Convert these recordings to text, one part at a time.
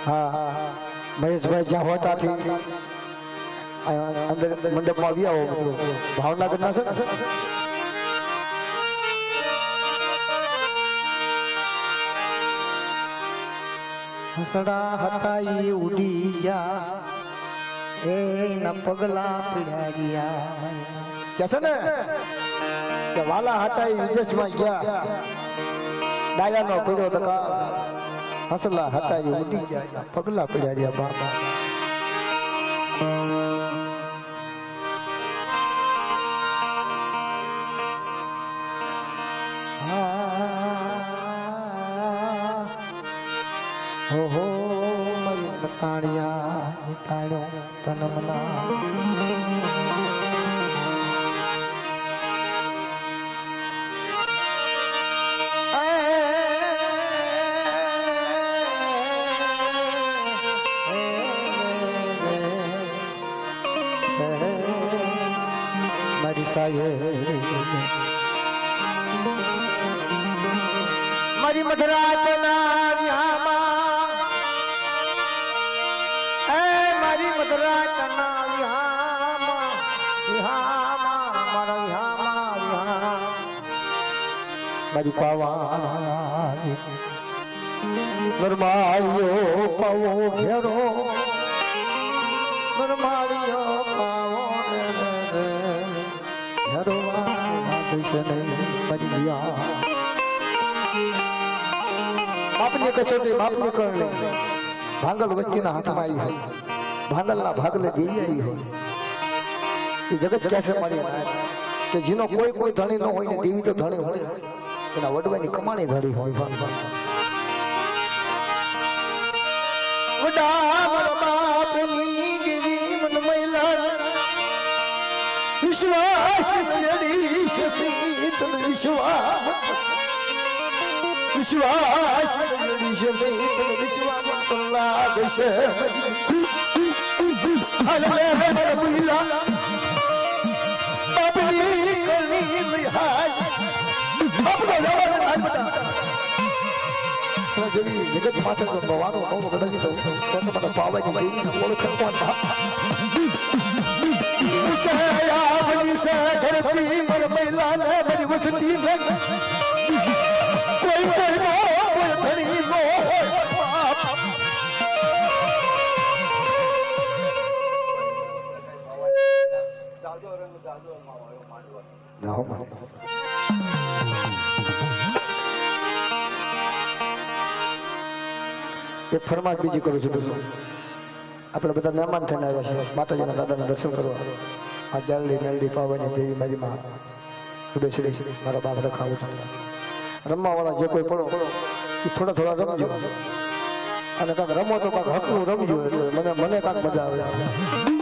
હા મહેશભાઈ જ્યાં હોતા થી અંદર મંડપમાં આવી આવો મિત્રો ભાવનગર ના છે ને હસડા હતા ઈ ઉડી ગયા એના પગલા પીડ્યા ગયા કે છે ને કે વાલા હતા ઈ વિદેશમાં ગયા ડાયાનો પીડ્યો તો હસલા હતા ઈ ઉડી ગયા પગલા પીડ્યા ગયા બાબા हो मरी बताड़िया ताड़ो तनमना मरी साये मरी मधुरा ना मारी मधुरा कना विहामा विहामा मारा विहामा मारी पावा नरमालियो पावो घेरो नरमालियो पावो घेरो कृष्ण मारी बिया बापने कसोटी बापने कर ले भांगल वस्ती ना हाथ में आई है भांगल ना भागले देवी आई है ये जगत कैसे मारी कि जिनो कोई कोई धनी न होय ने देवी तो धनी होय एना वडवानी कमाणी धड़ी होय वडा मारा बापनी देवी मन मैला विश्वास मेरी शसी तन विश्वास विश्वास मेरी शसी तन विश्वास लागे से हले हले बुला अपनी करनी लिहाज अपना जवान आज बता जगत माता को भगवानो को कदम तो मतलब पावे की देवी बोल खटवा मुसया बनी से धरती मर मैला ने मेरी वसती ने कोई कोई कोई धनी नो एक फरमाश बीजी करू છું દોસ્તો આપણે બધા મહેમાન થઈને આવ્યા છે માતાજીના દાદાના દર્શન કરવા આ જાલડી મેલડી પાવાની દેવી મારી માં બેસડી મારા બાપ રખાવ રમવા વાળા જે કોઈ પડો એ થોડા થોડા રમજો અને કાંક રમો તો કાંક હકનું રમજો એટલે મને કાંક મજા આવે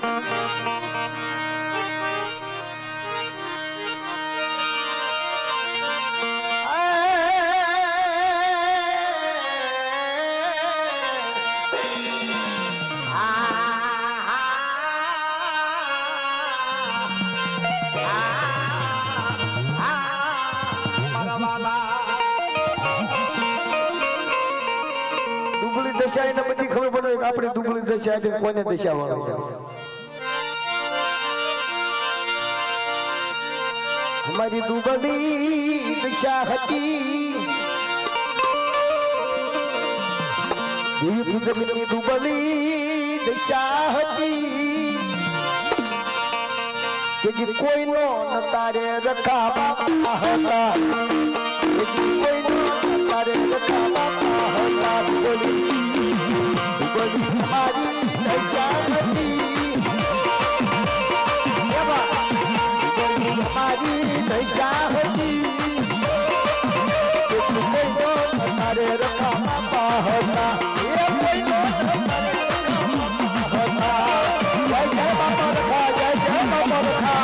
બધી ખબર પડે કે આપણી દુબળી દશા છે કોને દશા વાળી हमारी दुबली दशा હતી દેવી જમીનની દુબલી દશા હતી કે કોઈનો નતારે રખા બાપા હતા કોઈનો નતારે રખા બાપા હતા દુબલી हमारी दशावती हमारी दशावती हमारे रखा होता जय जय बाबा रखा जय जय बाबा रखा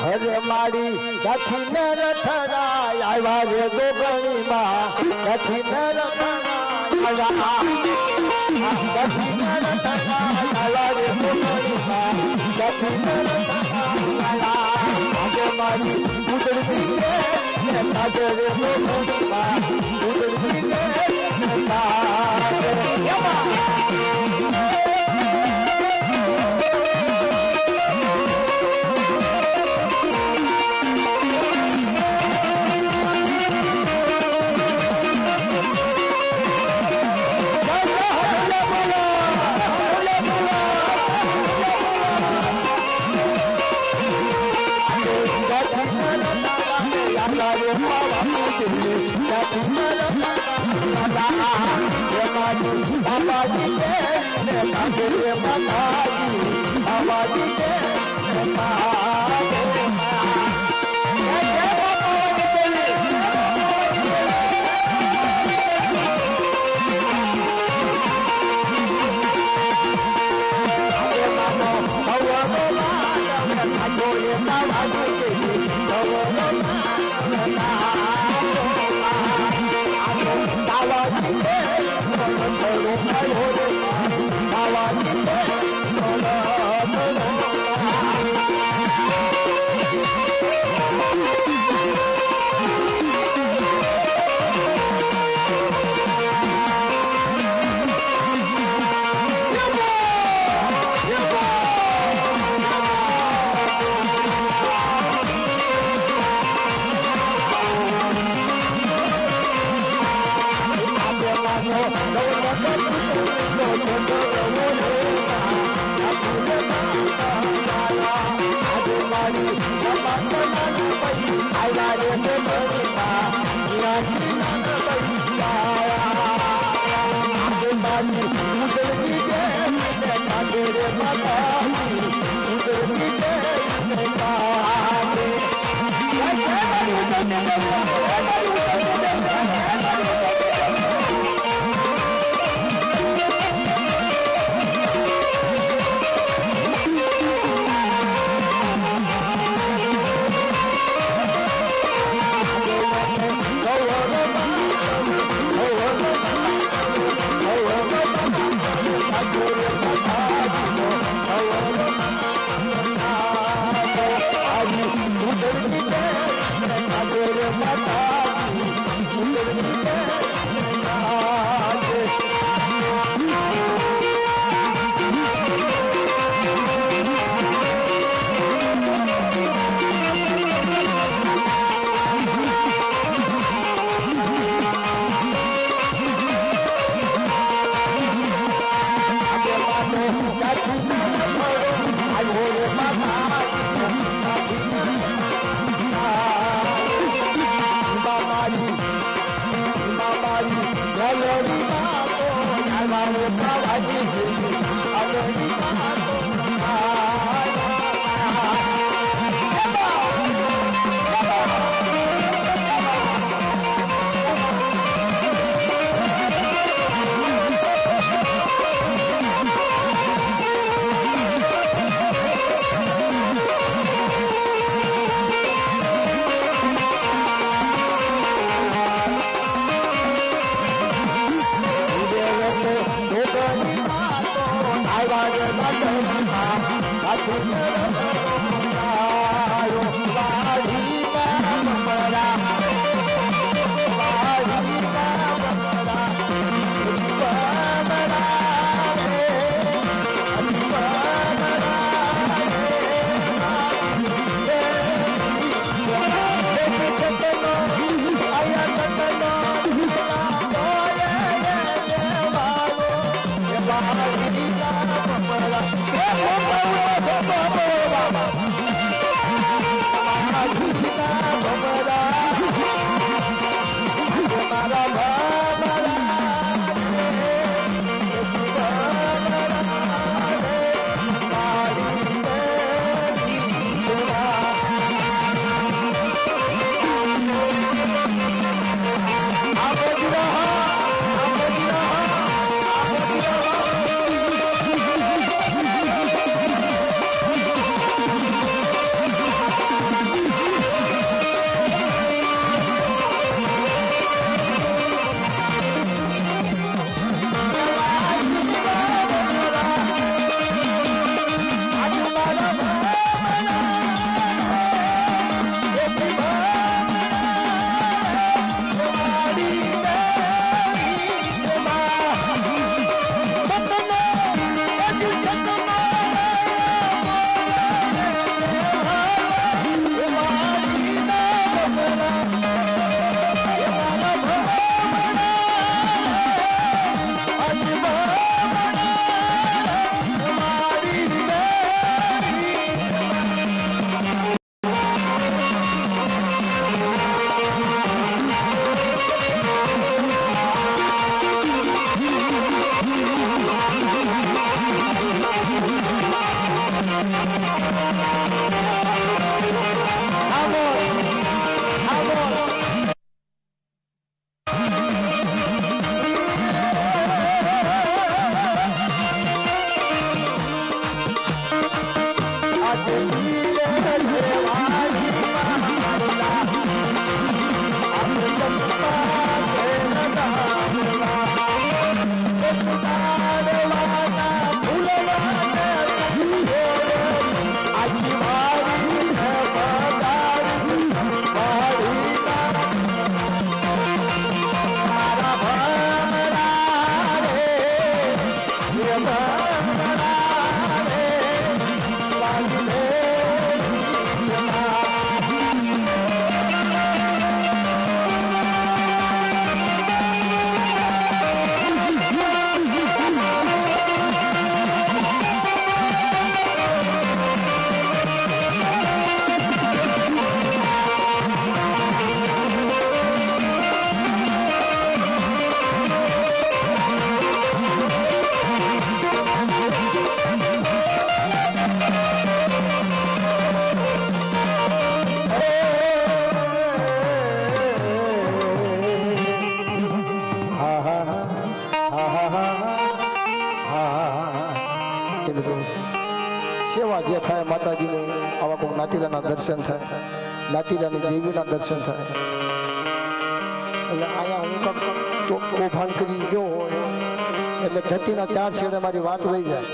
હરે મારી કઠિન રથડા આવ્યા રે ગોગણીમાં કઠિન રથડા આવ્યા કઠિન રથડા આવ્યા રે ગોગણીમાં કઠિન રથડા આવ્યા મારી ઉતરતી કે કાજે રે ગોગણીમાં ઉતરતી કે કાજે સેવા જે થાય માતાજીને આવા કોઈ નાતીલાના દર્શન થાય, નાતીલાની દેવીના દર્શન થાય. એટલે અહીંયા હું તો કૌભાંડ કરી ગયો હોય એટલે ધરતીના ચાર છેડે મારી વાત વહી જાય.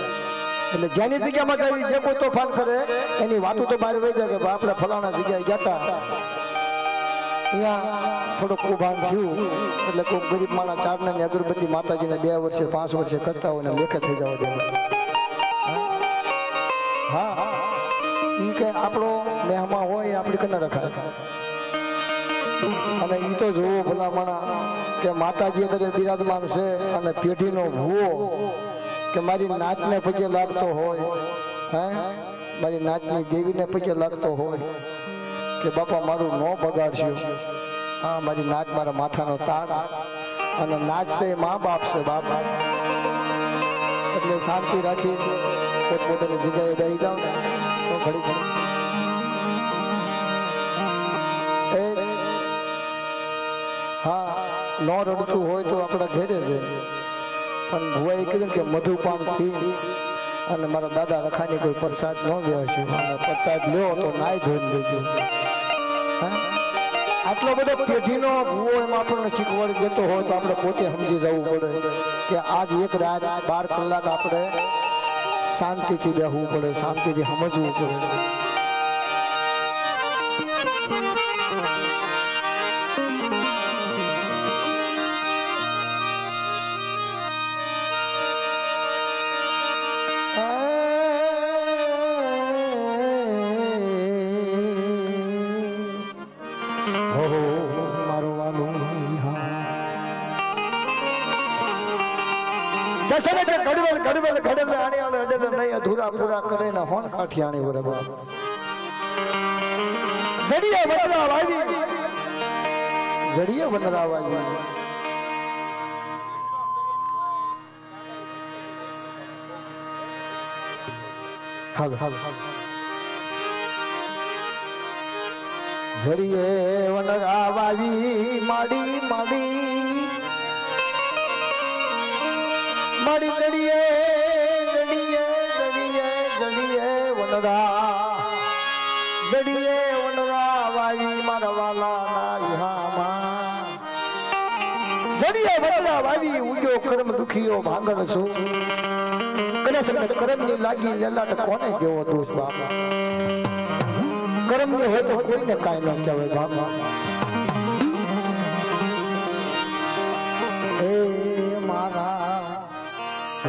એટલે જેની જગ્યામાં જઈ જે કોઈ તોફાન કરે એની વાતો તો બહાર વહી જાય કે આપણે ફલાણા જગ્યાએ ગયા અહીંયા થોડું કૌભાંડ થયું એટલે કોઈ ગરીબ માણસ ચારણાની અગરબત્તી માતાજીને 2 વર્ષે 5 વર્ષે કરતા હોય ને લેખે થઈ જવા દેવા. હા હા ઈ કે આપણો મહેમાન હોય આપણી કને રખાય. અને ઈ તો જોવો ભલા માણા કે માતાજી અત્યારે બિરાજમાન છે અને પેઢીનો ભૂવો કે મારી નાચને પગે લાગતો હોય, હે મારી નાચની દેવીને પગે લાગતો હોય કે બાપા મારું ન બગાડશો, હા મારી નાચ મારા માથાનો તાગ અને નાચ છે મા બાપ છે બાપ, એટલે શાંતિ રાખી પોતપોતાની જગ્યાએ રહી જાવ ને તો ઘડી ઘડી હા નો રડતું હોય તો આપણા ઘેરે છે, પણ ભુવાએ કીધું કે મધુપાન પી અને મારા દાદા રખાની કોઈ પ્રસાદ ન બેસ્યું અને પ્રસાદ લ્યો તો નાય ધોઈને લેજો. આટલો બધો પેઢીનો ભૂવો એમાં આપણને શીખવાડી દેતો હોય તો આપણે પોતે સમજી જવું પડે કે આજ એક રાત 12 કલાક આપણે શાંતિથી બેસવું પડે, શાંતિથી સમજવું પડે. અધૂરા પૂરા કરે ને હોન કાઠિયાણી વરે બાપ જડીએ વનરા વાવી, જડીએ વનરા વાવી. હાલ હાલ જડીએ વનરા વાવી માડી માડી માડી જડીએ જડીએ વનરા વાવી મારા વાલા ના વિહામાં, જડીએ વનરા વાવી ઉગ્યો કર્મ દુખીઓ ભાંગણ છું, કદાચ કર્મ ની લાગી લેલાટ કોને દેવો દોષ બાપા, કર્મ ની હોય તો કોઈને કાંઈ ન કહેવાય બાપા. એ મારા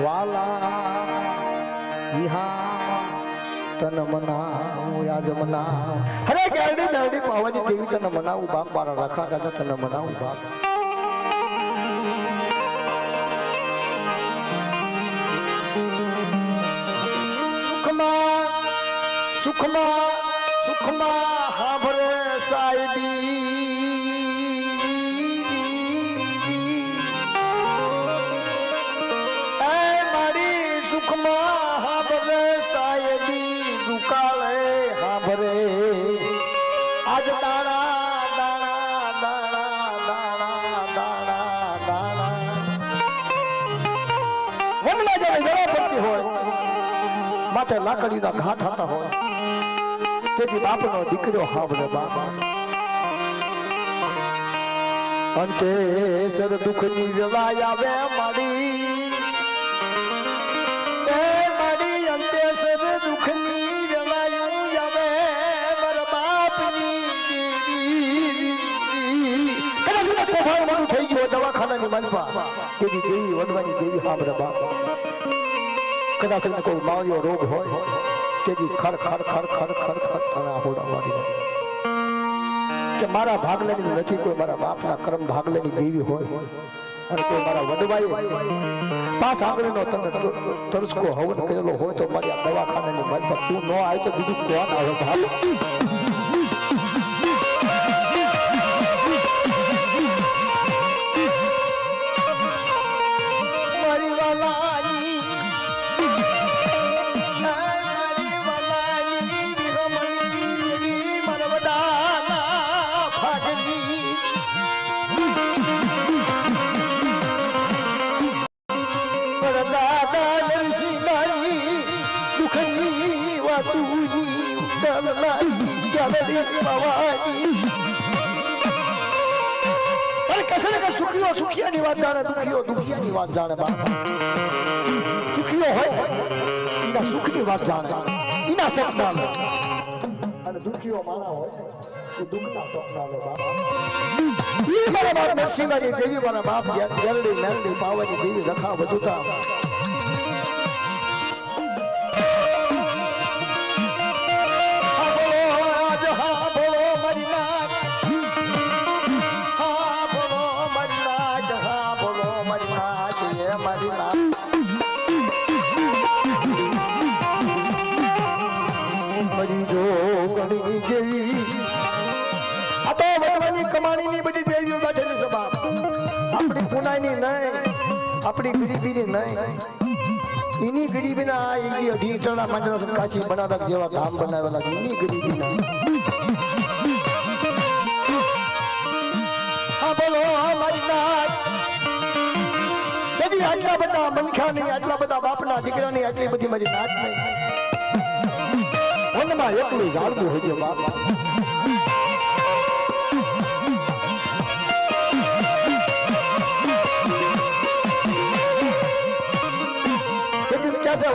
વાલા વિહા તન મનાવું યાદ મનાવ, હરે ગાડી નાડી પાવાની દેવી તને મનાવું બાપ, મારા રખા દાદા તને મનાવું બાપ. સુખમાં સુખમાં સુખમાં હાભરે સાહેબી, એ મારી સુખમાં હાભરે સાહેબી, દુકાળે હાભરે આજ દાણા દાણા દાણા દાણા દાણા દાણા વનમાં જ્યારે જવા પડતી હોય, માથે લાકડીના ઘા થતા હોય, તેથી બાપનો દીકરો હાવડે બાપા. અંતે સર દુઃખની વેળા આવે માડી, એ માડી અંતે સર દુઃખની વેળા આવે મારા બાપની દેવી. કદાચ તોફાન મારું થઈ ગયો દવાખાનાની માલપા, તેથી દેવી વડવાની દેવી હાવડે બાપા. કદાચ કોઈ માળિયો રોગ હોય તેથી ખર ખર ખર ખર ખર ખર થણા હોડા વાળી જાય કે મારા ભાગલેની નથી, કોઈ મારા બાપના કર્મ ભાગલેની દેવી હોય અને કોઈ મારા વડવાએ પાસ આંગળીનો તમે તરસકો હવન કરેલો હોય તો મારી આ દવાખાનાની માલ પર તું ન આવે તો બીજું કોણ આવે ભાગ. મારી વાલાની સુખીઓ સુખિયાની વાત જાણે, દુખીઓ દુખિયાની વાત જાણે બાપા. સુખીઓ હોય એના સુખની વાત જાણે, એના સુખ જાણે, અને દુખીઓ માણા હોય એ દુઃખના સુખ જાણે બાપા. ઈ મારા બાપ નરસિંહની દેવી, મારા બાપ જરડી મેરડી પાવાની દેવી રખા બધુતા. કમાણીની બધી દેવીઓ બેઠેલી છે બાપ. આપણી પુનાઈ નહીં, આપણી ગરીબીની નહીં, એની ગરીબીના અઢી ટણા માંડવા કાચી બનાવવા જેવા ધામ બનાવેલા છે, એની ગરીબીના. હા બોલો મારી નાથ, કદી આટલા બધા મનખા નહીં, આટલા બધા બાપના દીકરા નહીં, આટલી બધી મારી નાથ નહીં. વનમાં એકલું ઝાડવું હોય છે બાપ.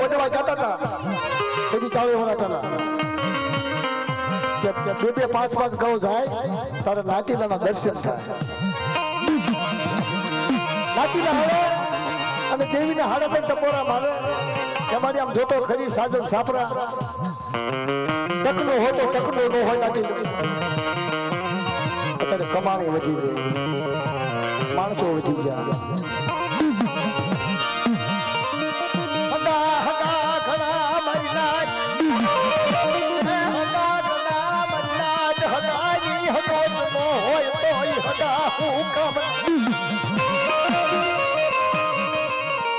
વડવા જતા હતા પછી ચાવે વરાટાના કે બે પાંચ ઘઉં જાય તારે નાતીલાના દર્શન થાય. નાતીલા હારે અને દેવીના હાડે પણ ટપોરા મારે. તમારી આમ જોતો ખરી સાજન સાપરા ટકનો હોય તો ટકનો ન હોય નાતી. અત્યારે કમાણી વધી ગઈ, માણસો વધી ગયા.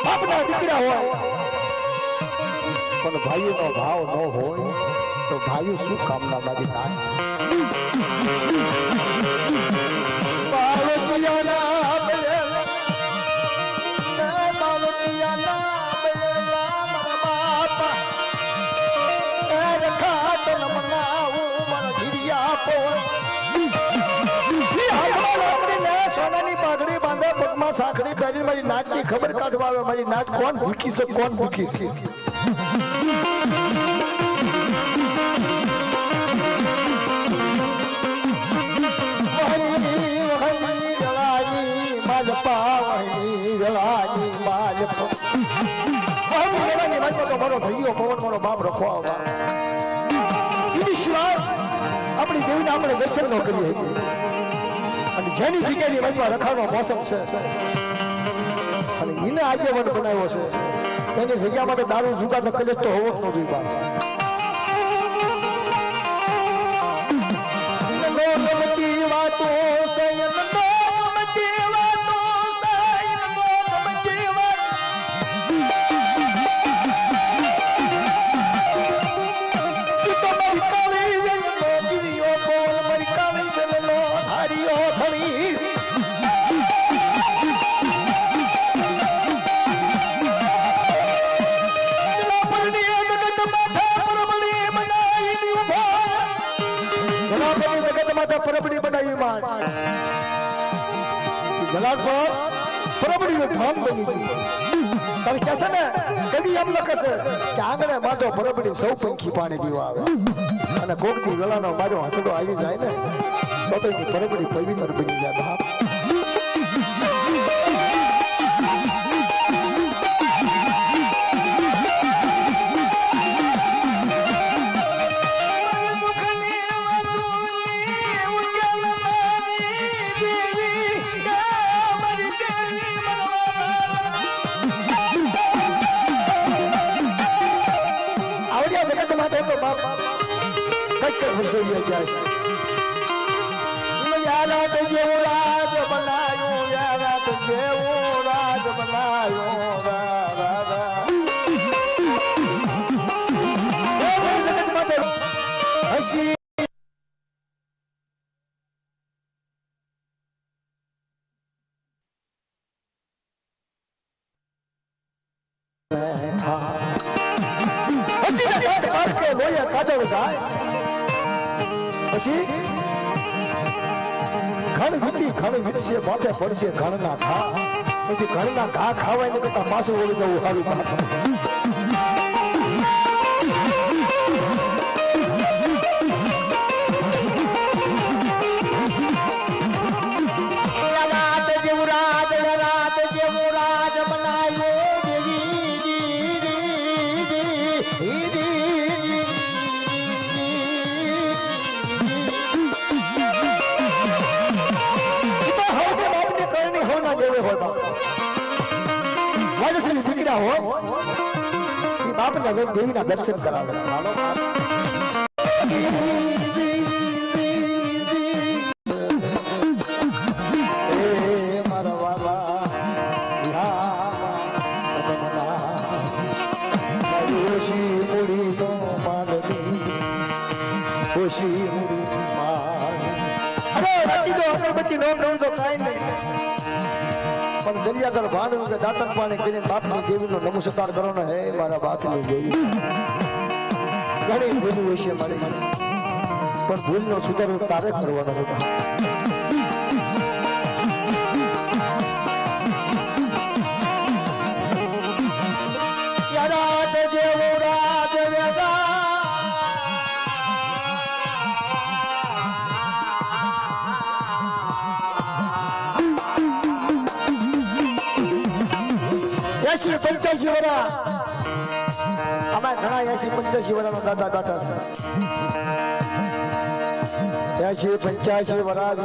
બાપના દીકરા હોય પણ ભાઈઓનો ભાવ ન હોય તો ભાઈઓ શું કામના મારી નાથ. સોનાની પાઘડી બાંધે, પગમાં સાંકળી પહેરી મારી નાચની ખબર કાઢવા આવે. મારી નાચ કોણ ભૂખી છે, કોણ ભૂખી છે. મારો ભૈયો પવન મારો બાપ રખો એની સિવાય આપણી દેવીને આપણે દર્શન ન કરીએ. અને જેની જગ્યાની વચમાં રખાનો મોસમ છે અને એને આગેવાન બનાવ્યો છે, એની જગ્યામાં તો દારૂ જુગાર ને કલેશ તો હોવો જ ન જોઈએ. પરબડી બનાવી માં જલાલ પર પરબડી નું ધામ બની ગયું. તમે કહેશે ને કદી એમ ન કહેશે કે આંગણે માધો પરબડી સૌ પંખી પાણી પીવા આવે અને કોક દી ગલાનો મારો હસડો આવી જાય ને તો એની પરબડી પવિત્ર બની જાય. બાપ માથે પડશે ઘણના ઘા, પછી ઘણના ઘા ખાવાય ને કરતા પાછું ઓળી જવું સારું. બાપને દેવીના દર્શન કરાવે. મારા બાબા ઓછી મૂડી નો માલની ઓછી મૂડી અરે બાકી તો અગરબત્તી નો કરું તો કાંઈ નહીં પણ દરિયાગર ભાડું કે દાંતણ પાણી કરીને બાપની દેવીનો નમસ્કાર કરવાનો હે મારા બાપની દેવી ઘણી ભૂલ હોય છે મારી પણ ભૂલનો સુધારો તારે કરવાનો છે અમારે ઘણા 80-85 વર્ષનો દાદા બેઠા છે 80-85 વર્ષ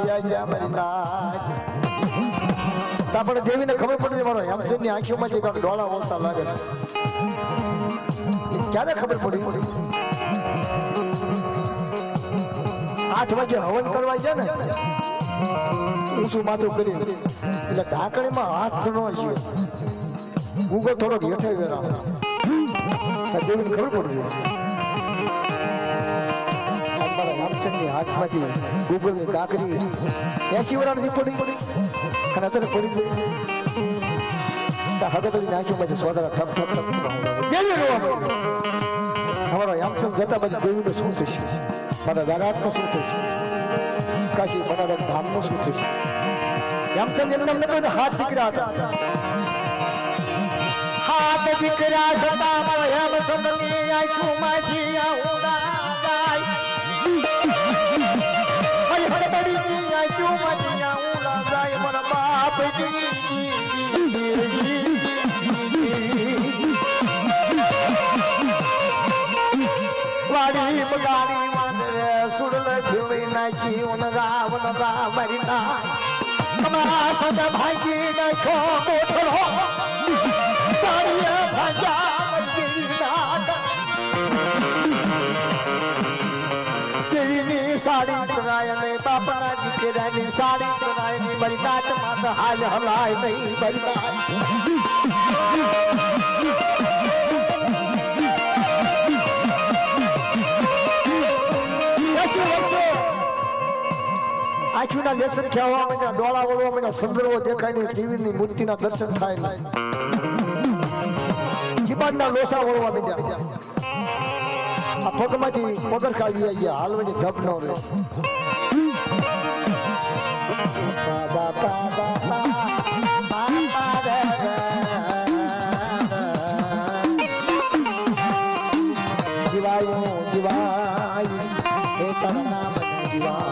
આપણે દેવીને ખબર પડી મારો હેમચંદની આંખોમાંથી કાંક ડોળા બોલતા લાગે છે ક્યારે ખબર પડી 8 વાગે હવન કરવા ગયા ને ઊંચું માથું કરી એટલે ઢાંકણીમાં હાથ ન છે ઉગો થોડોક હેઠે વેરા દેવીને ખબર પડી મારા હેમચંદની હાથમાંથી ગૂગલની કાકરી 80 વર્ષની પડી અને અત્યારે પડી ગઈ હગતડી નાખ્યું સોદરા ઠપ ઠપ ઠપ દેવી રોવા અમારો હેમચંદ જતા બધી દેવીનું શું થશે મારા દારાતનું શું થશે કાશી બનારસ ધામનું શું થશે હેમચંદ એમના નતો હાથ દીકરા હતા હાથ દીકરા હતા મારો હેમચંદની આંખોમાંથી આઉડા જાય મારી હગતડીની આંખોમાંથી આઉડા જાય મારા બાપ વાડી બગાડી વાંદરે સુડલ ભીળી નાખી રાવણ રામરી ના અમારા સદા ભાગી નાખો કોઠડો સાડીએ ભાગ્યા મજગીરી ના દેવીની સાડી કરાય ને બાપના દીકરાની સાડી કરાય ને મારી નાચ માં હાલ હલાય નહીં મારી આંખીના લેસન ખેવા માંડ્યા ડોળા વળવા માંડ્યા સંદર્ભો દેખાય ને દેવીની મૂર્તિના દર્શન થાય જીબાનના લોસા વળવા માંડ્યા આ પગમાંથી પગરખા આવી ગયા હાલવાની ધબ ન રહે જીવાયો જીવાય હે તારા નામ જીવા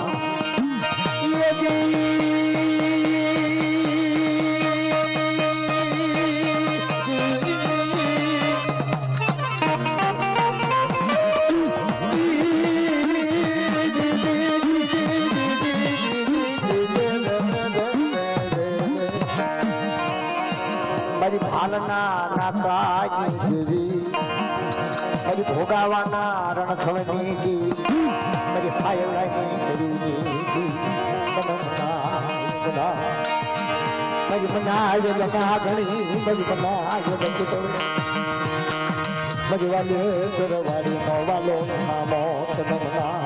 મારી ભોગાવાના રણખળની દેવી મારી હાયલાની મારી મનાય લગા ઘણી મારી મનાય મારી વાલે સરવારી નો વાલો નામો તમના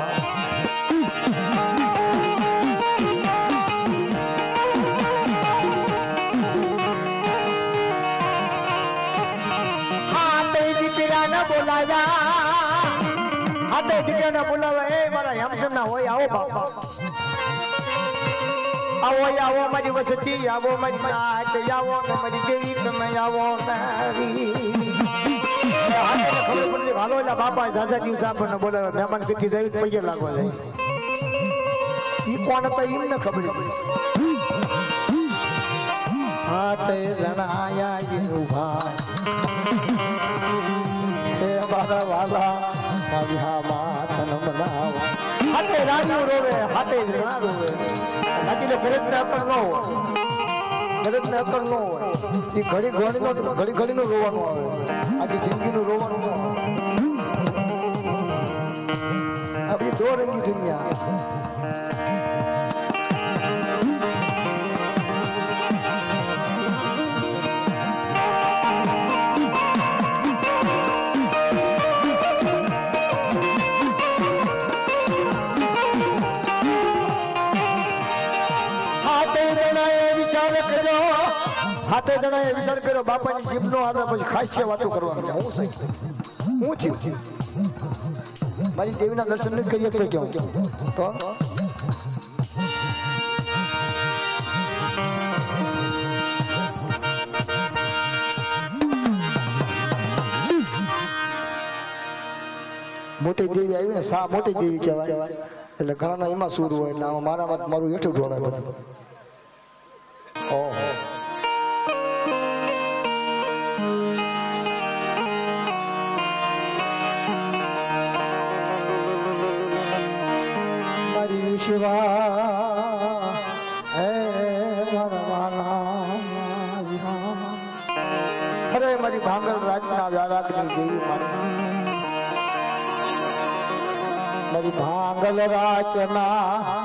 હાથે દીકરાને બોલાવે એ મારા હેમચંદના હોય આવો બાપા આવો આવો મારી વસતી આવો મારી નાચ આવો ને મારી દેવી તમે આવો ખબર પડી હાલો એલા બાપા દાદા દિવસ આપણને બોલાવે મહેમાન કેટલી દેવી પૈયે લાગવા જાય ઈ કોણ હતા એમને ખબર પડી હાથે જણાયા ઉભા મારા વાલા મારા માતન મનાવ હાથે રાણી રોવે હાથે રાણા રોવે બાકીને ગરજને અકલ ન હોય ગરજને અકલ ન હોય એ ઘડી નું રોવાનું આવે આખી જિંદગીનું રોવાનું ન આવે આપણી દો રંગી દુનિયા હાથે જણાએ વિચાર કર્યો બાપાની જીભનો આધાર પછી ખાસ્ય વાતો કરવાનું છે હું સાહેબ હું થયું મારી દેવીના દર્શન નથી કરી શકતો કેવું તો મોટી દેવી આવી ને સા મોટી દેવી કહેવાય એટલે ઘણાના એમાં સૂર હોય એટલે મારામાં મારું હેઠું ઢોળે બધું ઓહો મારી વિશ્વા હે મારા વાલા વિહાર ખરે મારી ભાંગલ રાજના વ્યારાગની દેવી મારી ભાંગલ રાચના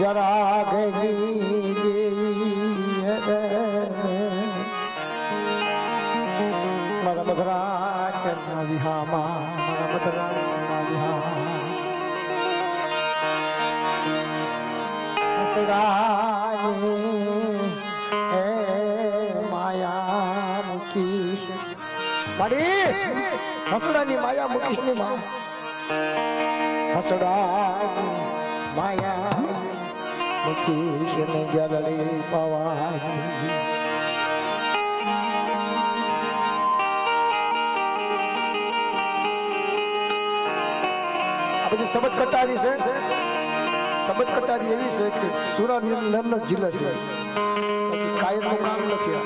જરાગની દેવી મારા મધરાચના વિહામાં મારા મધરાચના વિહા હસડાની હે માયા મુકીશ મારી હસડાની માયા મુકીશની માં હસડાની માયા મુકીશ ને જલલી પવાની આ બધી સબત કટારી છે સબત કટારી એવી છે કે સુરેન્દ્રનગર જિલ્લા છે બાકી કાયમનું કામ નથી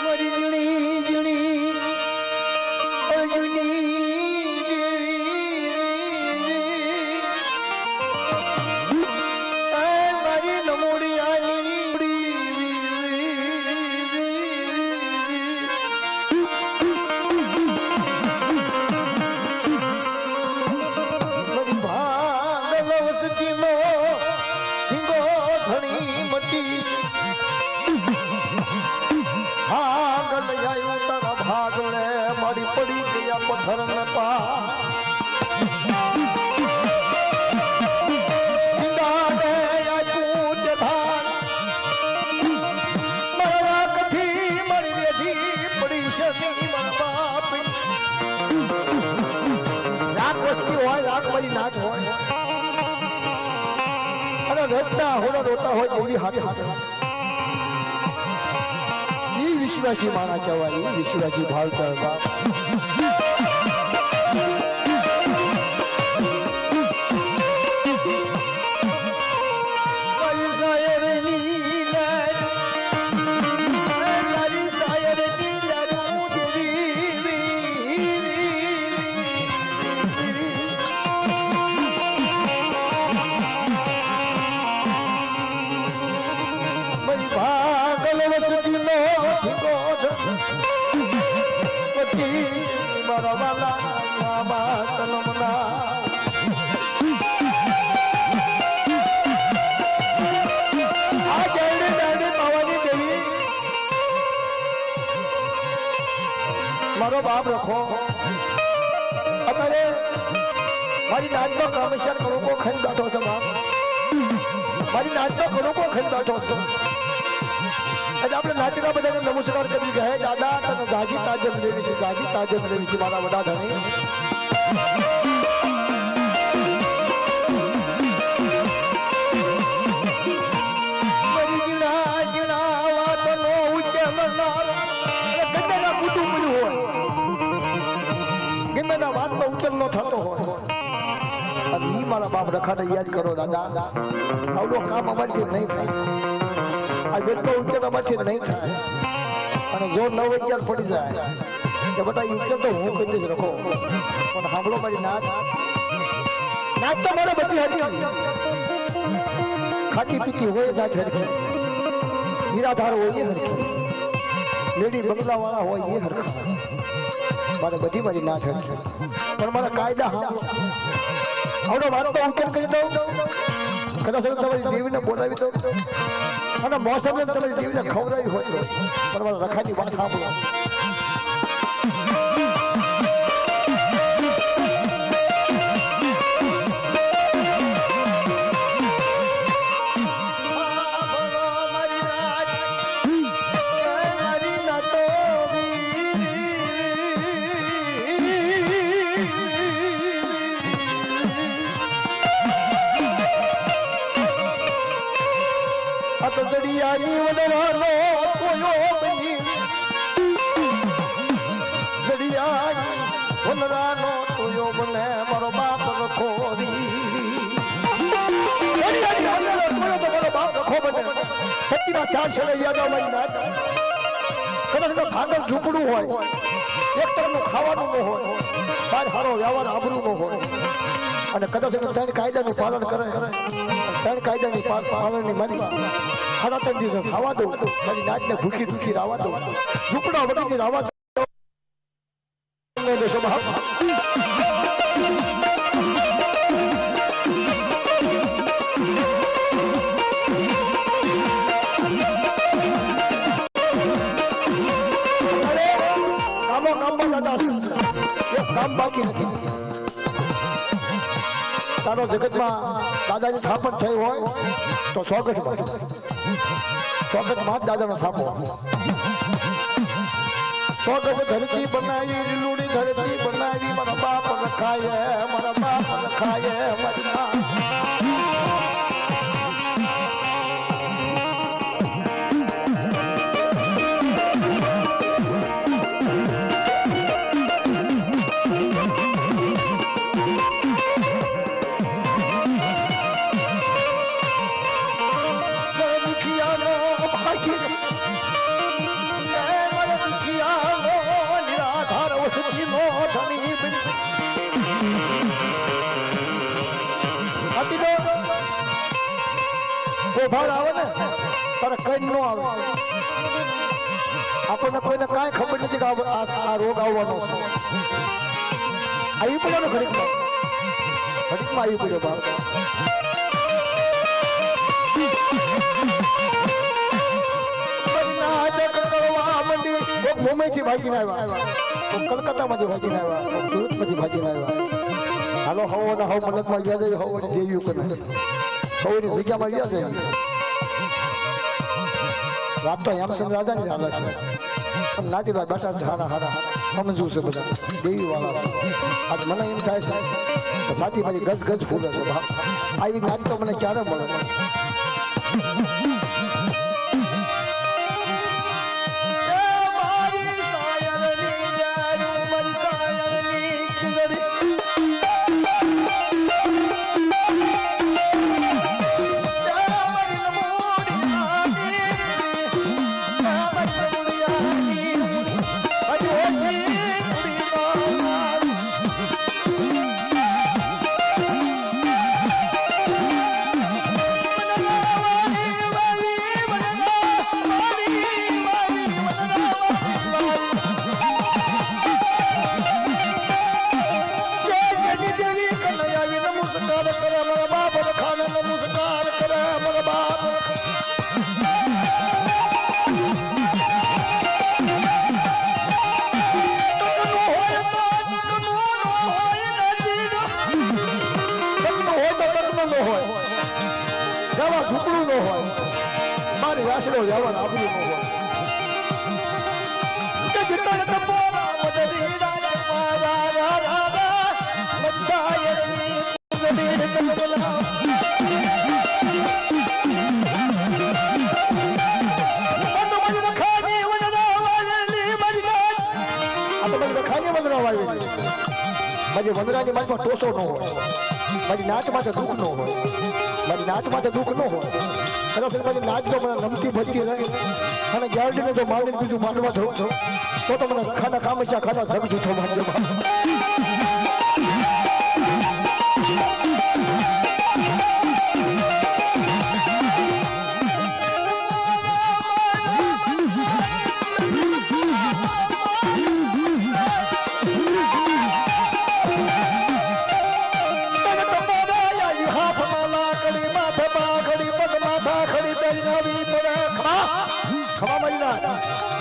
મારી જીણી જીણી અર્જુની મારી નમોડી આની પડી ગયા પથ્થર ને રાખ વસ્તી હોય રાખ બધી નાચ હોય અને રડતા હોડા રોતા હોય એવી હાથ વિશ્વાસી માણા કહેવાય વિશ્વાસી ભાવ કહેવાય મારો બાપ રખો અત્યારે મારી નાચનો કમિશન કરોકો ખાઈ બેઠો છે બાપ મારી નાચનો કરોકો ખાઈ બેઠો છે એટલે આપણે નાચના બધાને નમસ્કાર કરી ગયા દાદા તને ગાજી તાજમ લેવી છે ગાજી તાજમ લેવી છે મારા વડા ધણી મારી જીણા જીણા વાતનો ઉચ્ચેલનાર ગંદાના કુટુંબ હોય ગંદાના વાતનો ઉચ્ચેલ ન થતો હોય અને ઈ મારા બાપ રખાને યાદ કરો દાદા આવડો કામ અમારથી નહીં થાય આ જેટલો ઉચ્ચેલ અમારથી નહીં થાય અને જો 9 પડી જાય કે બધા ઉચ્ચેલ તો હું કરી દઈશ રખો પણ સાંભળો મારી નાચ નાચ તો મારે બધી હરખી ખાટી પીતી હોય નાચ હરખી હીરાધાર હોય એ હરખી લેડી બંગલા વાળા હોય એ હરખા મારે બધી મારી નાચ હરખી પણ મારા કાયદા આવડો વાત તો ઉચ્ચેલ કરી દઉં કદાચ તમારી દેવીને બોલાવી દઉં અને મોસમ તમારી દેવીને ખવડાવી હોય પણ મારા રખાની વાત સાંભળો દરિયાની વડવાનો કોયો બની દરિયાની વડવાનો કોયો બને મારો બાપ રખોરી દરિયાની વડવાનો કોયો તો મારો બાપ રખો બને પતિના ચાર છેડે યાદ મારી નાત કદાચ ભાગલ ઝૂંપડું હોય એક તરફનું ખાવાનું ન હોય બાર હારો વ્યવહાર આબરૂ ન હોય અને કદાચ ત્રણ કાયદાનું પાલન કરે ત્રણ કાયદાની પાલનની મારી હાડા ત્રણ દિવસ ખાવા દો મારી નાચને ભૂખી દુખી રાવા દો ઝૂંપડા વગરની રાવા દો કામ બાકી નથી તારો જગતમાં દાદાની સ્થાપન થઈ હોય તો સ્વાગતમાં દાદાનો થાપો સ્વાગત ધરતી બનાવી લીલુડી ધરતી બનાવી મારા બાપ લખાય મારી મા ભાર આવે ને તારે કઈ ન આવે આપણને કોઈને કાંઈ ખબર નથી કે આ રોગ આવવાનો છે આવી પડ્યો ને ઘડીકમાં આવી પડ્યો બાપ કરવા માંડી મુંબઈથી ભાગીને આવ્યા કલકત્તામાંથી ભાગીને આવ્યા સુરતમાંથી ભાગીને આવ્યા હાલો હવો ને હવ મનકમાં યાદ હવો દેવ્યું કરે હવની જગ્યામાં ગયા છે વાત તો હેમચંદ રાજાની હાલે છે પણ નાતીલા બેટા હારા સમજવું છે બધા દેવી વાળા છે આજ મને એમ થાય છે સાથી મારી ગજ ફૂલે છે બાપ આવી નાત તો મને ક્યારે મળે ઝૂંપડું ન હોય મારી વાસણો જવા આબરૂ ન હોય મારી વંદરાની મારી ટોસો ન હોય મારી નાચ માટે દુઃખ ન હોય મારી નાચ માટે દુઃખ ન હોય કદાચ મારી નાચ તો મને નમતી ભજતી રહે અને ગેરડીને જો મારી બીજું માનવા થયું તો મને ખાના કામચા ખાના ધગ જૂઠો માનજો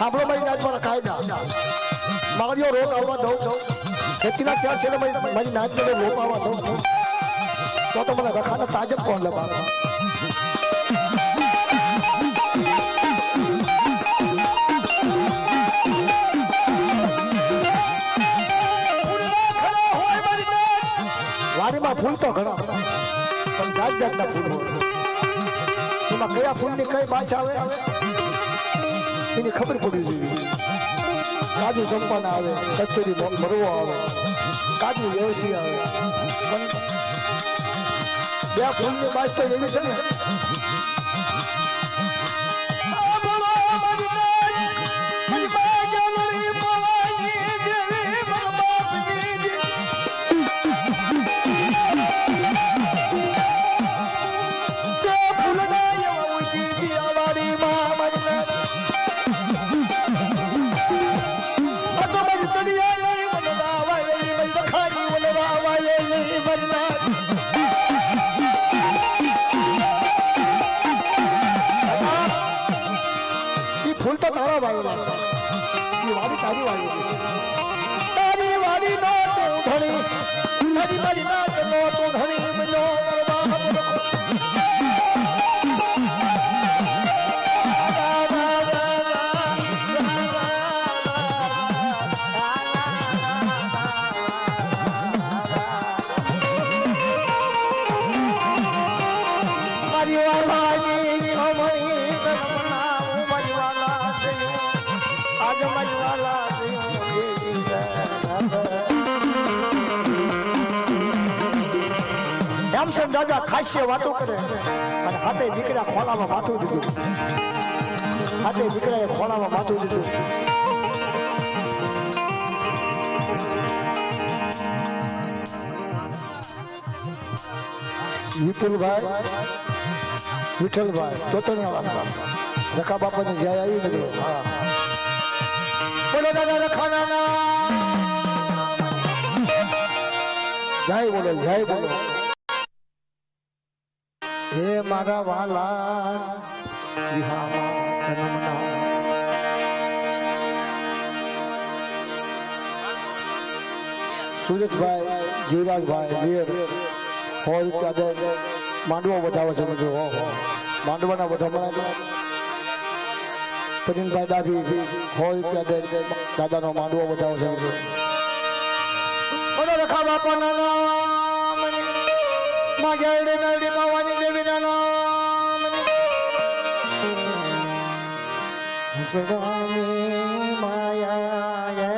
આપણો મારી નાચ મારા કાયદા મારીઓ રોગ આવવા દઉં ખેતીના ચાર છે મારી નાચ રોગ આવવા દઉં તો મને રખાના તાજબ કોણ લગા વાડીમાં ફૂલ તો ઘણા પણ જાત જાતના ફૂલ હોય એમાં કયા ફૂલની કઈ બાછ આવે એની ખબર પડી જોઈએ. કાજુ ચંપાના આવે, કચેરી મરવો આવે, કાજુ વ્યવસી આવે, પણ બે ફૂલની બાછ તો એવી છે ને ફૂલ તો તારા વાવેલા છે, એ વાડી તારી વાવેલી છે. તારી વાડી નો તું ધણી, તારી વાડી નો તું ધણી બનો દાદા ખાસ્ય વાતો કરે અને હાથે દીકરા ખોળામાં માથું દીધું, હાથે દીકરાએ ખોળામાં માથું દીધું. વિઠ્ઠલભાઈ તોતણિયા રખા બાપાની જય આવી નથી. હા બોલો દાદા રખાના જય બોલો, જય બોલો. હે મારા વાલા વિહામાં જન્મના સુરેશભાઈ, જીવરાજભાઈ વીર હોય ત્યારે માંડવો વધાવે છે. બધું માંડવાના વધામણા પ્રવીણભાઈ ડાભી હોય ત્યારે દાદાનો માંડવો વધાવે છે. બધું રખા બાપાના નામ માગેડી મેડી ભવાની દેવીના નામ હસડાની માયા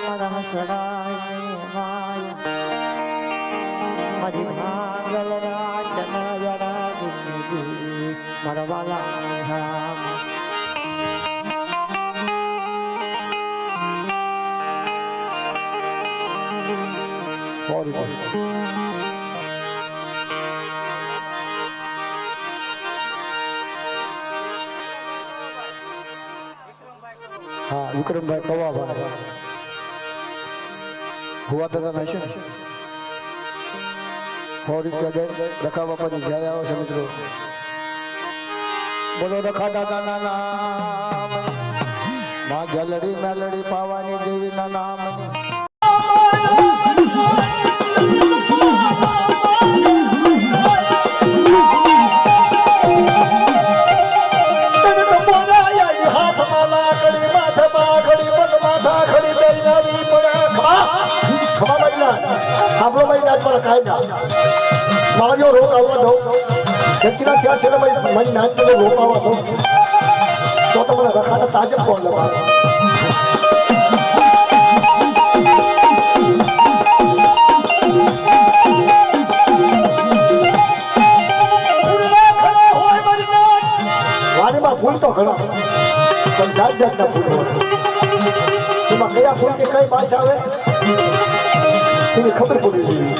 મારા હસડાની માયા મારી ભાગલ રાજના જરા દીદી મારા વાલા ધામ હા વિક્રમભાઈ કવાભાઈ હુવા દાદા ના છે ને 100 રૂપિયા રખા બાપાની જય આવે છે. મિત્રો બોલો રખા દાદા ના નામ માં જલડી મેલડી પાવાની દેવી ના નામ આપણો ભાઈ નાચ પર કાય ના મારો રોગ આવવા દો કેટલા ચાર છે મારી નાચ પર રોગ આવવા દો તો મને રખાતા તાજબ કોણ લગાવે વાડીમાં ફૂલ તો ઘણા પણ જાત જાતના ફૂલ એમાં કયા ફૂલની કઈ બાજ આવે એની ખબર પડી જોઈએ.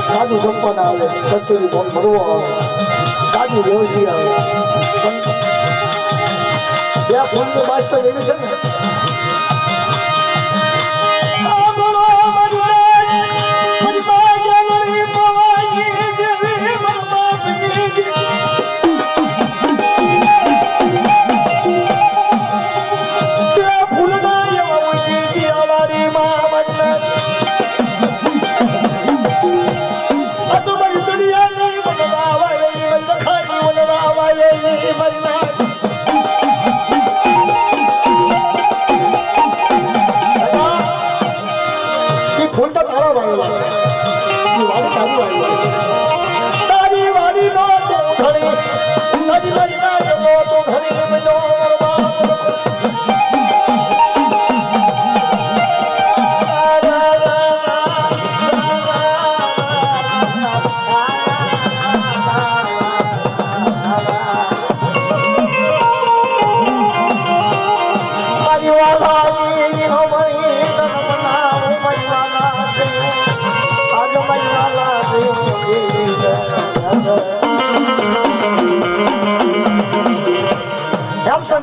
કાજુ ચંપાના આવે, કચેરી મરવો આવે, કાજુ વ્યવસી આવે, બે ફૂલની બાજ તો એવી છે ને તારી વાડી નો તું ધણી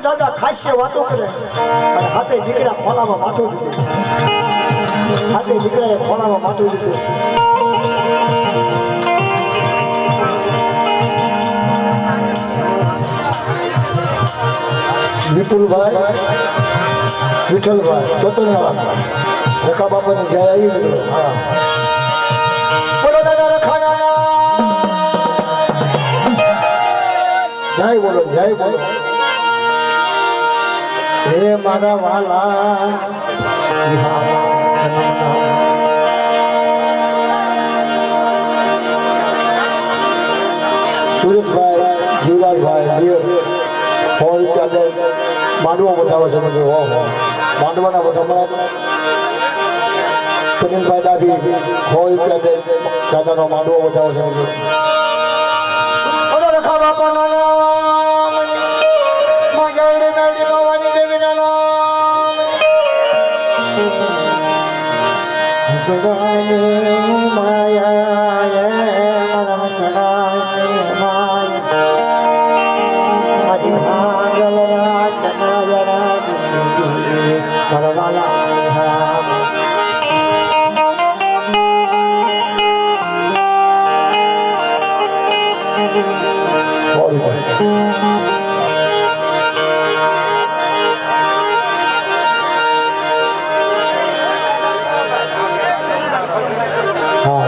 દાદા ખાસ્ય વાતો કરે અને હાથે દીકરા ખોલામાં માથું દીધું હાથે દીકરાએ ખોલામાં માથું દીધું વિપુલભાઈ વિઠ્ઠલભાઈ તોતણિયાવાળા રખા બાપાની જય આવી ગયો હા બોલો દાદા રખાના જય બોલો જય બોલો હે મારા વાલા સુરેશભાઈ જીવરાજભાઈ હોલ માંડવા બતાવે છે બધું હો માંડવાના બધા મળે સુનિલભાઈ ડાભી હોલ દાદાનો માંડવો બતાવે છે બધું રખા બાપાના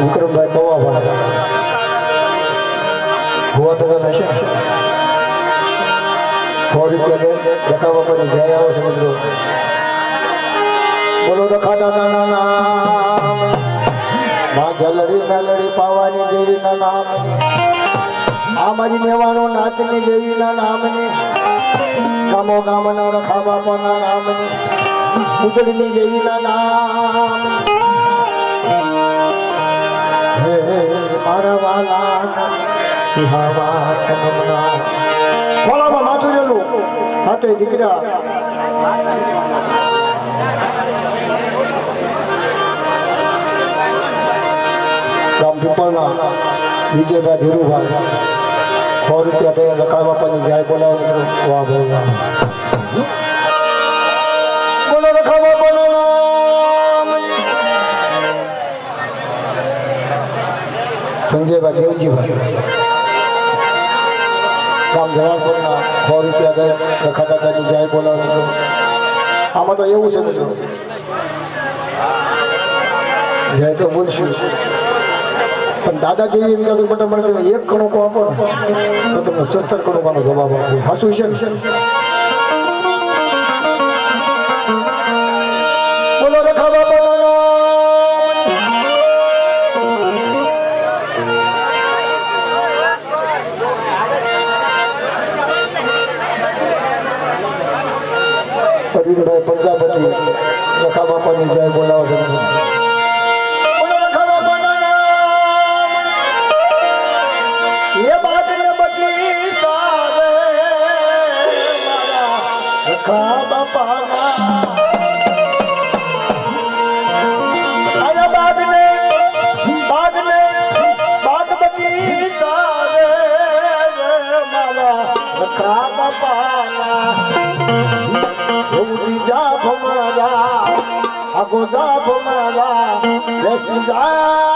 વિક્રમભાઈ પવાભાઈ હુવા તો હશે 100 રૂપિયા રખા બાપાની જય આવો છે મિત્રો બોલો રખા દાદાના નામ માં જલડી મેલડી પાવાની દેવીના નામ આ મારી નેવાનો નાતની દેવીના નામને ગામો ગામના રખા બાપાના નામને ઉજળની દેવીના નામ ખોલામાં માથું જેલું હાથે દીકરા ગામ પીપળના વિજયભાઈ ધીરુભાઈ 100 રૂપિયા તે રખા બાપાની જાય બોલાવો મિત્રો વાહ ભાઈ વાહ બોલો રખા બાપાનું નામ સંજયભાઈ દેવજીભાઈ ગામ જવાનપુરના 100 રૂપિયા દઈ રખા દાદાની જાય બોલાવો મિત્રો આમાં તો એવું છે મિત્રો જય તો બોલશું પણ દાદાજી એમ કહે મને તમે 1 કણુકો આપો તો તમને 70 કણુકાનો જવાબ આપો હાસુ છે બોલો રખા બાપાનો અરવિંદભાઈ પંજાબતી રખા બાપાની જય બોલાવો છો રખા બાપાના આયા બાગને બાગ બગીચા રે મારા રખા બાપાના ઉડી જા ભમરા આગો જા ભમરા બેસી જા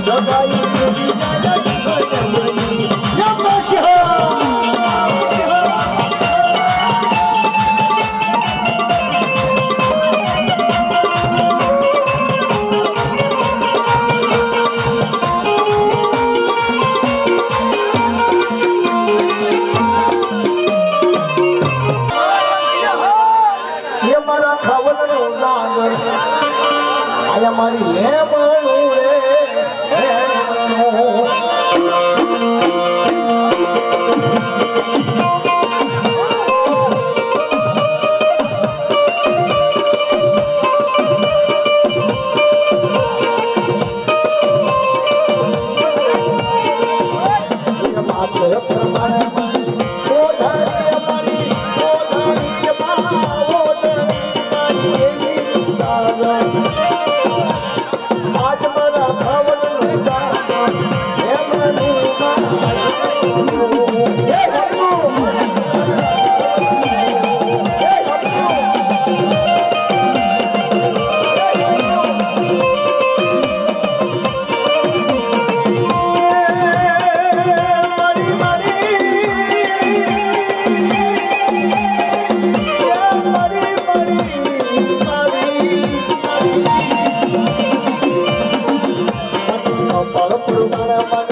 જગાઈ દેવી જગમની યમશહ મારી હે બણું રે Para